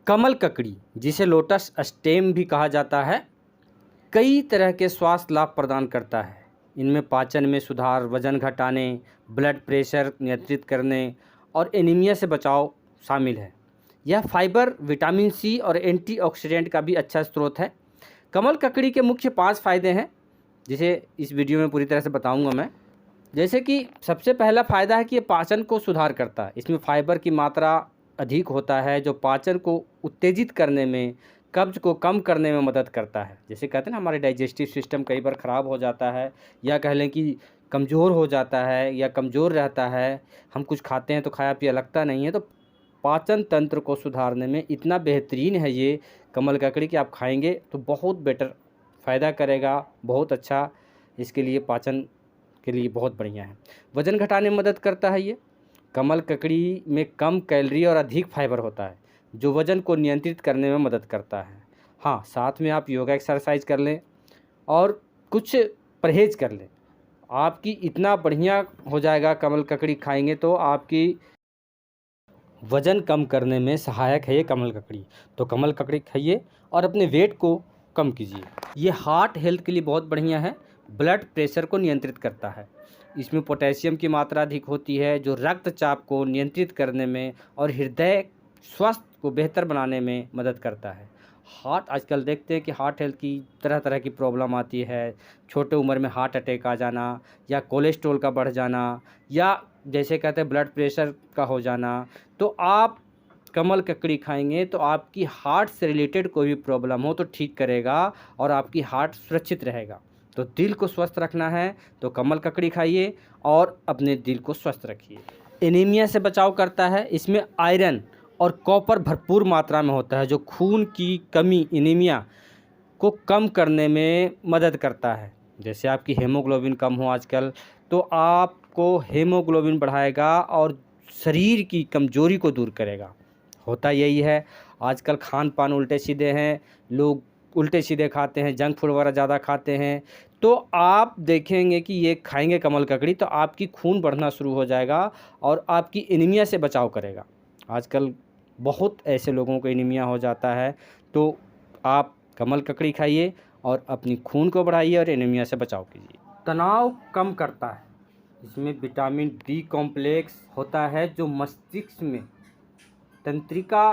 कमल ककड़ी, जिसे lotus stem भी कहा जाता है, कई तरह के स्वास्थ्य लाभ प्रदान करता है। इनमें पाचन में सुधार, वजन घटाने, ब्लड प्रेशर नियंत्रित करने और एनीमिया से बचाव शामिल है। यह फाइबर, विटामिन सी और एंटीऑक्सीडेंट का भी अच्छा स्रोत है। कमल ककड़ी के मुख्य 5 फ़ायदे हैं, जिसे इस वीडियो में पूरी तरह से बताऊंगा मैं। जैसे कि सबसे पहला फ़ायदा है कि ये पाचन को सुधार करता है। इसमें फाइबर की मात्रा अधिक होता है, जो पाचन को उत्तेजित करने में, कब्ज़ को कम करने में मदद करता है। जैसे कहते हैं ना, हमारे डाइजेस्टिव सिस्टम कई बार ख़राब हो जाता है, या कह लें कि कमज़ोर हो जाता है या कमज़ोर रहता है। हम कुछ खाते हैं तो खाया पिया लगता नहीं है, तो पाचन तंत्र को सुधारने में इतना बेहतरीन है ये कमल ककड़ी कि आप खाएंगे तो बहुत बेटर फ़ायदा करेगा, बहुत अच्छा इसके लिए, पाचन के लिए बहुत बढ़िया है। वज़न घटाने में मदद करता है ये। कमल ककड़ी में कम कैलोरी और अधिक फाइबर होता है, जो वज़न को नियंत्रित करने में मदद करता है। हाँ, साथ में आप योगा एक्सरसाइज कर लें और कुछ परहेज़ कर लें, आपकी इतना बढ़िया हो जाएगा। कमल ककड़ी खाएंगे तो आपकी वज़न कम करने में सहायक है ये कमल ककड़ी। तो कमल ककड़ी खाइए और अपने वेट को कम कीजिए। ये हार्ट हेल्थ के लिए बहुत बढ़िया है, ब्लड प्रेशर को नियंत्रित करता है। इसमें पोटेशियम की मात्रा अधिक होती है, जो रक्तचाप को नियंत्रित करने में और हृदय स्वास्थ्य को बेहतर बनाने में मदद करता है। हार्ट, आजकल देखते हैं कि हार्ट हेल्थ की तरह तरह की प्रॉब्लम आती है। छोटे उम्र में हार्ट अटैक आ जाना, या कोलेस्ट्रॉल का बढ़ जाना, या जैसे कहते हैं ब्लड प्रेशर का हो जाना। तो आप कमल ककड़ी खाएंगे तो आपकी हार्ट से रिलेटेड कोई भी प्रॉब्लम हो तो ठीक करेगा और आपकी हार्ट सुरक्षित रहेगा। तो दिल को स्वस्थ रखना है तो कमल ककड़ी खाइए और अपने दिल को स्वस्थ रखिए। एनीमिया से बचाव करता है। इसमें आयरन और कॉपर भरपूर मात्रा में होता है, जो खून की कमी, एनीमिया को कम करने में मदद करता है। जैसे आपकी हीमोग्लोबिन कम हो आजकल, तो आपको हीमोग्लोबिन बढ़ाएगा और शरीर की कमजोरी को दूर करेगा। होता यही है, आजकल खान पान उल्टे सीधे हैं, लोग उल्टे सीधे खाते हैं, जंक फूड वगैरह ज़्यादा खाते हैं। तो आप देखेंगे कि ये खाएंगे कमल ककड़ी तो आपकी खून बढ़ना शुरू हो जाएगा और आपकी एनीमिया से बचाव करेगा। आजकल बहुत ऐसे लोगों को एनीमिया हो जाता है, तो आप कमल ककड़ी खाइए और अपनी खून को बढ़ाइए और एनीमिया से बचाव कीजिए। तनाव कम करता है। इसमें विटामिन डी कॉम्प्लेक्स होता है, जो मस्तिष्क में तंत्रिका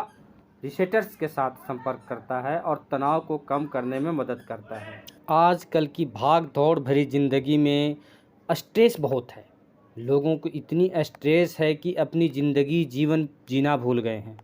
रिसेप्टर्स के साथ संपर्क करता है और तनाव को कम करने में मदद करता है। आजकल की भाग दौड़ भरी ज़िंदगी में स्ट्रेस बहुत है। लोगों को इतनी स्ट्रेस है कि अपनी ज़िंदगी, जीवन जीना भूल गए हैं।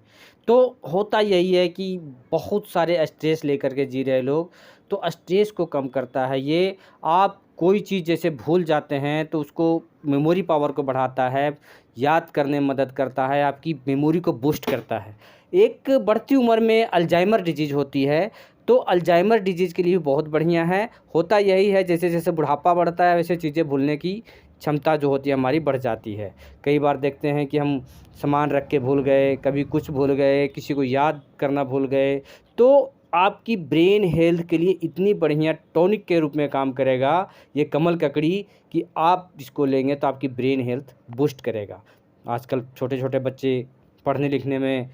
तो होता यही है कि बहुत सारे स्ट्रेस लेकर के जी रहे लोग, तो स्ट्रेस को कम करता है ये। आप कोई चीज़ जैसे भूल जाते हैं तो उसको, मेमोरी पावर को बढ़ाता है, याद करने में मदद करता है, आपकी मेमोरी को बूस्ट करता है। एक बढ़ती उम्र में अल्जाइमर डिजीज़ होती है, तो अल्जाइमर डिजीज़ के लिए भी बहुत बढ़िया है। होता यही है, जैसे जैसे बुढ़ापा बढ़ता है वैसे चीज़ें भूलने की क्षमता जो होती है हमारी बढ़ जाती है। कई बार देखते हैं कि हम सामान रख के भूल गए, कभी कुछ भूल गए, किसी को याद करना भूल गए। तो आपकी ब्रेन हेल्थ के लिए इतनी बढ़िया टॉनिक के रूप में काम करेगा ये कमल ककड़ी, कि आप इसको लेंगे तो आपकी ब्रेन हेल्थ बूस्ट करेगा। आजकल छोटे छोटे बच्चे पढ़ने लिखने में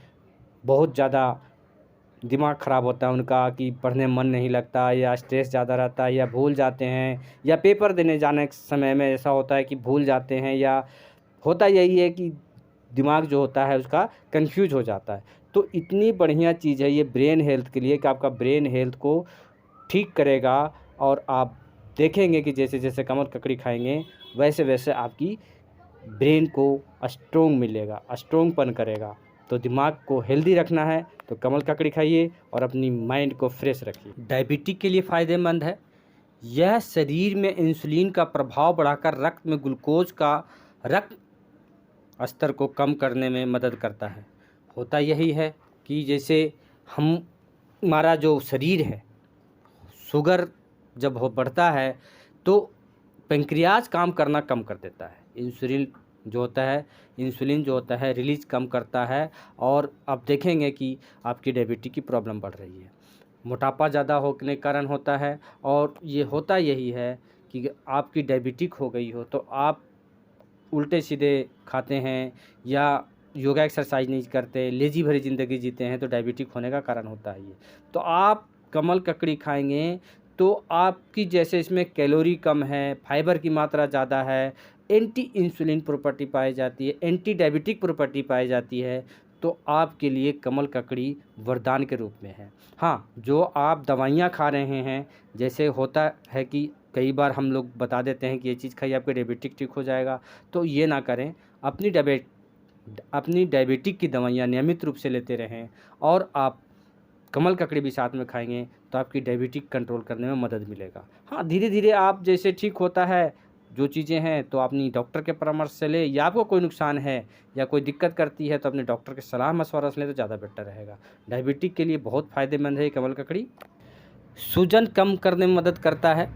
बहुत ज़्यादा दिमाग ख़राब होता है उनका, कि पढ़ने में मन नहीं लगता, या स्ट्रेस ज़्यादा रहता है, या भूल जाते हैं, या पेपर देने जाने के समय में ऐसा होता है कि भूल जाते हैं, या होता यही है कि दिमाग जो होता है उसका कंफ्यूज हो जाता है। तो इतनी बढ़िया चीज़ है ये ब्रेन हेल्थ के लिए, कि आपका ब्रेन हेल्थ को ठीक करेगा। और आप देखेंगे कि जैसे जैसे कमल ककड़ी खाएंगे वैसे वैसे आपकी ब्रेन को स्ट्रोंग मिलेगा, स्ट्रोंगपन करेगा। तो दिमाग को हेल्दी रखना है तो कमल ककड़ी खाइए और अपनी माइंड को फ्रेश रखिए। डायबिटिक के लिए फ़ायदेमंद है। यह शरीर में इंसुलिन का प्रभाव बढ़ाकर रक्त में ग्लूकोज का रक्त स्तर को कम करने में मदद करता है। होता यही है कि जैसे हमारा जो शरीर है, शुगर जब बढ़ता है तो पेंक्रियाज काम करना कम कर देता है। इंसुलिन जो होता है रिलीज कम करता है, और आप देखेंगे कि आपकी डायबिटीज़ की प्रॉब्लम बढ़ रही है। मोटापा ज़्यादा होने के कारण होता है, और ये होता यही है कि आपकी डायबिटीज़ हो गई हो तो आप उल्टे सीधे खाते हैं, या योगा एक्सरसाइज नहीं करते, लेजी भरी ज़िंदगी जीते हैं, तो डायबिटिक होने का कारण होता है ये। तो आप कमल ककड़ी खाएंगे तो आपकी जैसे इसमें कैलोरी कम है, फाइबर की मात्रा ज़्यादा है, एंटी इंसुलिन प्रॉपर्टी पाई जाती है, एंटी डायबिटिक प्रॉपर्टी पाई जाती है, तो आपके लिए कमल ककड़ी वरदान के रूप में है। हाँ, जो आप दवाइयाँ खा रहे हैं, जैसे होता है कि कई बार हम लोग बता देते हैं कि ये चीज़ खाइए आपका डायबिटिक ठीक हो जाएगा, तो ये ना करें। अपनी डायबिटिक की दवाइयाँ नियमित रूप से लेते रहें, और आप कमल ककड़ी भी साथ में खाएंगे तो आपकी डायबिटिक कंट्रोल करने में मदद मिलेगा। हाँ, धीरे धीरे आप जैसे ठीक होता है जो चीज़ें हैं, तो अपनी डॉक्टर के परामर्श से लें, या आपको कोई नुकसान है या कोई दिक्कत करती है तो अपने डॉक्टर के सलाह मशवरा से लें तो ज़्यादा बेटर रहेगा। डायबिटिक के लिए बहुत फ़ायदेमंद है ये कमल ककड़ी। सूजन कम करने में मदद करता है।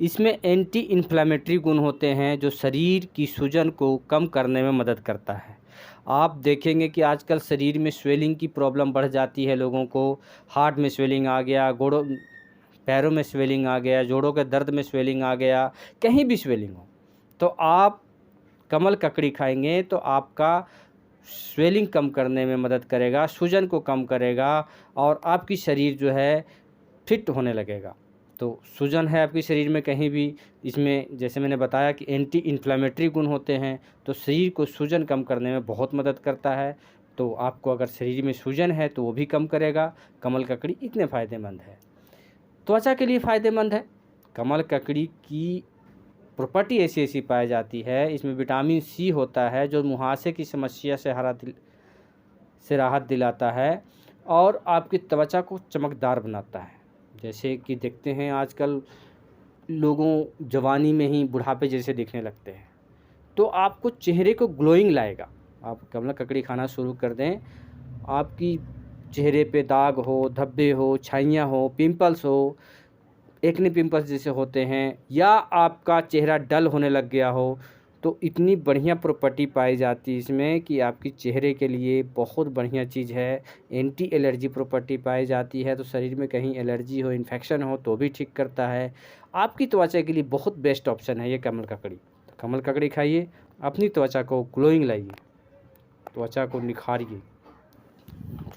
इसमें एंटी इन्फ्लेमेटरी गुण होते हैं जो शरीर की सूजन को कम करने में मदद करता है। आप देखेंगे कि आजकल शरीर में स्वेलिंग की प्रॉब्लम बढ़ जाती है लोगों को। हार्ट में स्वेलिंग आ गया, पैरों में स्वेलिंग आ गया, जोड़ों के दर्द में स्वेलिंग आ गया, कहीं भी स्वेलिंग हो, तो आप कमल ककड़ी खाएंगे तो आपका स्वेलिंग कम करने में मदद करेगा, सूजन को कम करेगा, और आपकी शरीर जो है फिट होने लगेगा। तो सूजन है आपके शरीर में कहीं भी, इसमें जैसे मैंने बताया कि एंटी इन्फ्लेमेटरी गुण होते हैं, तो शरीर को सूजन कम करने में बहुत मदद करता है। तो आपको अगर शरीर में सूजन है तो वो भी कम करेगा। कमल ककड़ी इतने फ़ायदेमंद है। त्वचा के लिए फ़ायदेमंद है। कमल ककड़ी की प्रॉपर्टी ऐसी ऐसी पाई जाती है, इसमें विटामिन सी होता है जो मुहासे की समस्या से राहत दिलाता है, और आपकी त्वचा को चमकदार बनाता है। जैसे कि देखते हैं आजकल लोगों जवानी में ही बुढ़ापे जैसे दिखने लगते हैं, तो आपको चेहरे को ग्लोइंग लाएगा। आप कमल ककड़ी खाना शुरू कर दें, आपकी चेहरे पे दाग हो, धब्बे हो, छाइयाँ हो, पिंपल्स हो, एक्ने पिंपल्स जैसे होते हैं, या आपका चेहरा डल होने लग गया हो, तो इतनी बढ़िया प्रॉपर्टी पाई जाती है इसमें कि आपकी चेहरे के लिए बहुत बढ़िया चीज़ है। एंटी एलर्जी प्रॉपर्टी पाई जाती है, तो शरीर में कहीं एलर्जी हो, इन्फेक्शन हो तो भी ठीक करता है। आपकी त्वचा के लिए बहुत बेस्ट ऑप्शन है ये कमल ककड़ी। तो कमल ककड़ी खाइए, अपनी त्वचा को ग्लोइंग लाइए, त्वचा को निखारिए।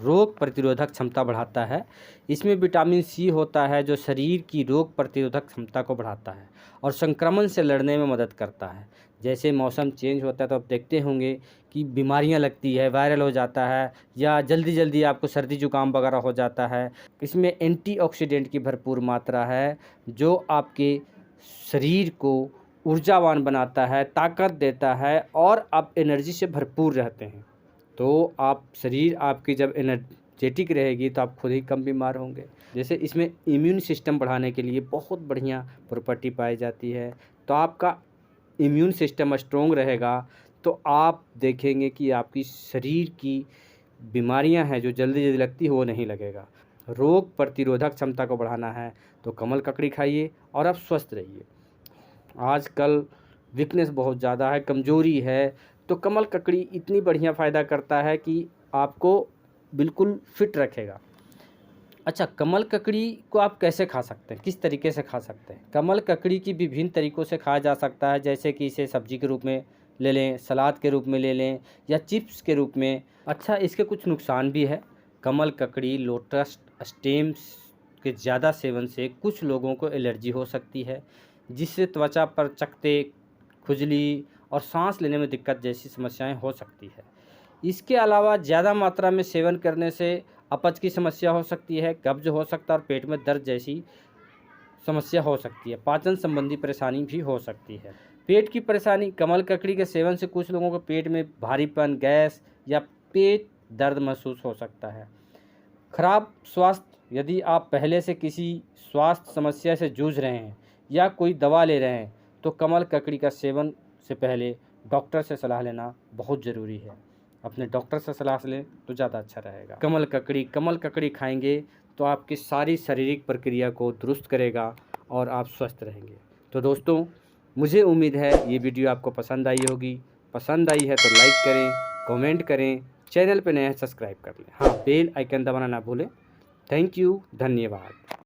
रोग प्रतिरोधक क्षमता बढ़ाता है। इसमें विटामिन सी होता है जो शरीर की रोग प्रतिरोधक क्षमता को बढ़ाता है और संक्रमण से लड़ने में मदद करता है। जैसे मौसम चेंज होता है तो आप देखते होंगे कि बीमारियां लगती है, वायरल हो जाता है, या जल्दी जल्दी आपको सर्दी जुकाम वगैरह हो जाता है। इसमें एंटीऑक्सीडेंट की भरपूर मात्रा है जो आपके शरीर को ऊर्जावान बनाता है, ताकत देता है, और आप एनर्जी से भरपूर रहते हैं। तो आप शरीर आपकी जब एनर्जेटिक रहेगी तो आप खुद ही कम बीमार होंगे। जैसे इसमें इम्यून सिस्टम बढ़ाने के लिए बहुत बढ़िया प्रॉपर्टी पाई जाती है। तो आपका इम्यून सिस्टम स्ट्रॉन्ग रहेगा तो आप देखेंगे कि आपकी शरीर की बीमारियां हैं जो जल्दी जल्दी लगती है वो नहीं लगेगा। रोग प्रतिरोधक क्षमता को बढ़ाना है तो कमल ककड़ी खाइए और आप स्वस्थ रहिए। आजकल वीकनेस बहुत ज़्यादा है, कमज़ोरी है, तो कमल ककड़ी इतनी बढ़िया फ़ायदा करता है कि आपको बिल्कुल फिट रखेगा। अच्छा, कमल ककड़ी को आप कैसे खा सकते हैं, किस तरीके से खा सकते हैं? कमल ककड़ी की विभिन्न तरीक़ों से खाया जा सकता है, जैसे कि इसे सब्जी के रूप में ले लें, सलाद के रूप में ले लें, या चिप्स के रूप में। अच्छा, इसके कुछ नुकसान भी है। कमल ककड़ी लोटस स्टेम्स के ज़्यादा सेवन से कुछ लोगों को एलर्जी हो सकती है, जिससे त्वचा पर चकत्ते, खुजली और सांस लेने में दिक्कत जैसी समस्याएं हो सकती है। इसके अलावा ज़्यादा मात्रा में सेवन करने से अपच की समस्या हो सकती है, कब्ज हो सकता है और पेट में दर्द जैसी समस्या हो सकती है। पाचन संबंधी परेशानी भी हो सकती है। पेट की परेशानी, कमल ककड़ी के सेवन से कुछ लोगों को पेट में भारीपन, गैस या पेट दर्द महसूस हो सकता है। खराब स्वास्थ्य, यदि आप पहले से किसी स्वास्थ्य समस्या से जूझ रहे हैं या कोई दवा ले रहे हैं तो कमल ककड़ी का सेवन से पहले डॉक्टर से सलाह लेना बहुत ज़रूरी है। अपने डॉक्टर से सलाह लें तो ज़्यादा अच्छा रहेगा। कमल ककड़ी खाएंगे तो आपकी सारी शारीरिक प्रक्रिया को दुरुस्त करेगा और आप स्वस्थ रहेंगे। तो दोस्तों, मुझे उम्मीद है ये वीडियो आपको पसंद आई होगी। पसंद आई है तो लाइक करें, कमेंट करें, चैनल पर नए हैं सब्सक्राइब कर लें। हाँ, बेल आइकन दबाना ना भूलें। थैंक यू, धन्यवाद।